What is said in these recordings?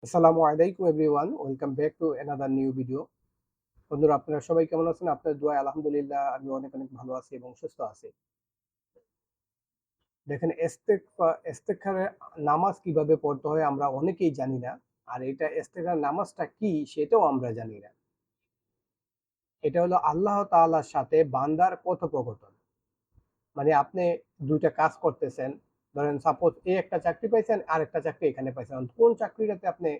আসসালামু আলাইকুম everyone, welcome back to another new video. বন্ধুরা, আপনারা সবাই কেমন আছেন? আপনাদের দোয়ায় আলহামদুলিল্লাহ আমি অনেক অনেক ভালো আছি এবং সুস্থ আছি। দেখেন, ইস্তেখারে নামাজ কিভাবে পড়তে হয় আমরা অনেকেই জানি না। আর এটা ইস্তেখার নামাজটা কি সেটাও আমরা জানি না। এটা হলো আল্লাহ তাআলার সাথে বান্দার কথোপকথন। মানে আপনি দুইটা কাজ করতেছেন, ধরেন সাপোজ এই একটা চাকরি পাইছেন, আর একটা চাকরি এখানে পাইছেন, কোন চাকরিটাতে আপনি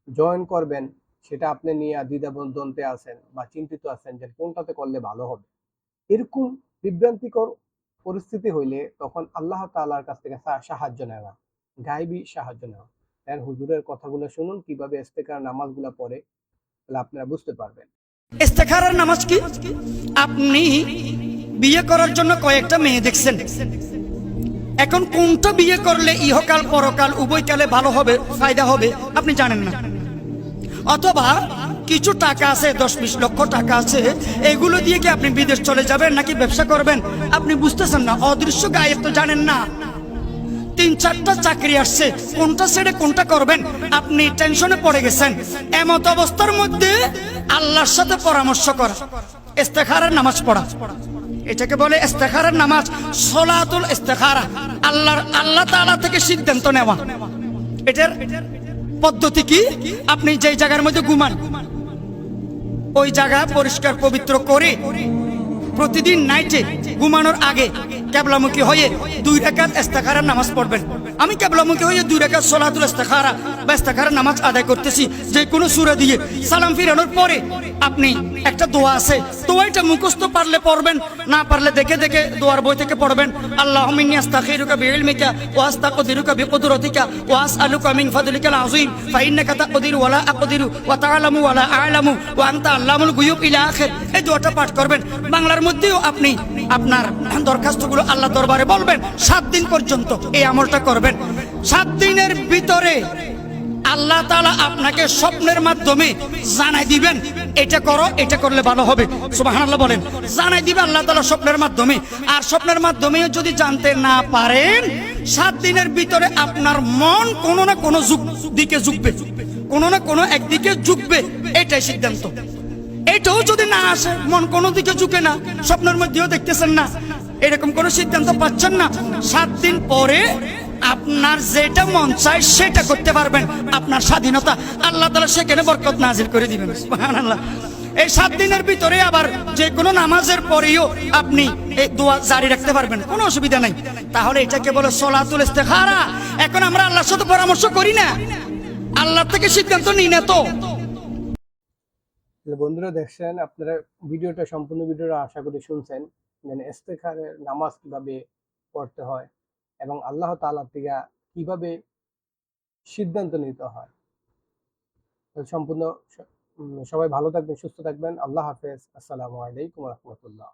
জয়েন করবেন সেটা আপনি নিয়ে দ্বিধাদ্বন্দ্বে আছেন বা চিন্তিত আছেন যে কোনটাতে করলে ভালো হবে। এরকম বিভ্রান্তিকর পরিস্থিতি হইলে তখন আল্লাহ তাআলার কাছ থেকে সাহায্য নেওয়া, গায়েবী সাহায্য নেওয়া। দেন হুজুরের কথাগুলো শুনুন কিভাবে ইস্তেখার নামাজগুলো পড়ে, তাহলে আপনারা বুঝতে পারবেন। ইস্তেখারার নামাজ কি? আপনি বিয়ে করার জন্য কয়েকটা মেয়ে দেখছেন, এখন কোনটা বিয়ে করলে ইহকাল পরকাল উভয়কালে ভালো হবে, ফায়দা হবে আপনি জানেন না। অথবা কিছু টাকা আছে, 10-20 লক্ষ টাকা আছে, এগুলো দিয়ে কি আপনি বিদেশ চলে যাবেন নাকি ব্যবসা করবেন আপনি বুঝতেছেন না। অদৃশ্য গায়েব তো জানেন না। 3-4টা চাকরি আসছে, কোনটা ছেড়ে কোনটা করবেন আপনি টেনশনে পড়ে গেছেন। এমত অবস্থার মধ্যে আল্লাহর সাথে পরামর্শ করা, ইস্তেখারার নামাজ পড়া, এটাকে বলে ইস্তেখারার নামাজ, সলাতুল ইস্তেখারা। আল্লাহ তাআলা থেকে সিদ্ধান্ত নেওয়া। এটার পদ্ধতি কি? আপনি যেই জায়গার মধ্যে ঘুমান ওই জায়গা পরিষ্কার পবিত্র করে প্রতিদিন নাইটে ঘুমানোর আগে কিবলামুখী হয়ে 2 রাকাত ইস্তেখারার নামাজ পড়বেন। আমি কিবলামুখী হয়ে 2 রাকাত সলাতুল ইস্তেখারা বা ইস্তেখারার নামাজ আদায় করতেছি, যে কোনো সূরা দিয়ে সালাম ফিরানোর পরে আপনি একটা দোয়া আছে, দোয়াটা মুখস্থ পারলে পড়বেন, না পারলে দেখে দেখে দোয়ার বই থেকে পড়বেন। আল্লাহুম্মা ইন্নী আস্তাগফিরুকা বিইলমিকা ওয়া আস্তাকদিরুকা বিকুদরাতিকা ওয়া আসআলুকা মিন ফাদলিকাল আযীম ফা ইন্নাকা তাকদিরু ওয়া লা আকদিরু ওয়া তা'লামু ওয়া লা আ'লামু ওয়া আনতা আল্লামুল গুয়ুব ইলা আখির। এই দোয়াটা পাঠ করবেন। বাংলার মধ্যেও আপনি আপনার দরখাস্তগুলো আল্লাহ দরবারে বলবেন। 7 দিন পর্যন্ত এই আমলটা করবেন। 7 দিনের ভিতরে আল্লাহ তাআলা আপনাকে স্বপ্নের মাধ্যমে জানাই দিবেন, এটা করো, এটা করলে ভালো হবে। সুবহানাল্লাহ বলেন। জানাই দিবে আল্লাহ তাআলা স্বপ্নের মাধ্যমে। আর স্বপ্নের মাধ্যমে যদি জানতে না পারেন, 7 দিনের ভিতরে আপনার মন কোনো না কোনো দিকে ঝুঁকবে, কোনো না কোনো একদিকে ঝুঁকবে, এটাই সিদ্ধান্ত। এটাও যদি না আসে, মন কোনো দিকে ঝুঁকে না, স্বপ্নের মধ্যেও দেখতেছেন না, এরকম কোনো সিদ্ধান্ত পাচ্ছেন না, 7 দিন পরে আপনার যেটা মন চায় সেটা করতে পারবেন। আপনার স্বাধীনতা আল্লাহ তাআলা সেখানে বরকত নাজিল করে দিবেন। সুবহানাল্লাহ। এই 7 দিনের ভিতরে আবার যে কোনো নামাজের পরেও আপনি এই দোয়া জারি রাখতে পারবেন, কোনো অসুবিধা নাই। তাহলে এটাকে বলে সলাতুল ইস্তেখারা। এখন আমরা আল্লাহর সাথে পরামর্শ করি না, আল্লাহ থেকে সিদ্ধান্ত নিই না। তো বন্ধুরা, দেখছেন আপনারা ভিডিওটা, সম্পূর্ণ ভিডিওটা আশা করি শুনছেন, মানে ইস্তেখারের নামাজ কিভাবে পড়তে হয় এবং আল্লাহ তাআলার থেকে কিভাবে সিদ্ধান্ত নিতে হয়। সম্পূর্ণ সবাই ভালো থাকবেন, সুস্থ থাকবেন। আল্লাহ হাফেজ। আসসালামু আলাইকুম ওয়া রাহমাতুল্লাহ।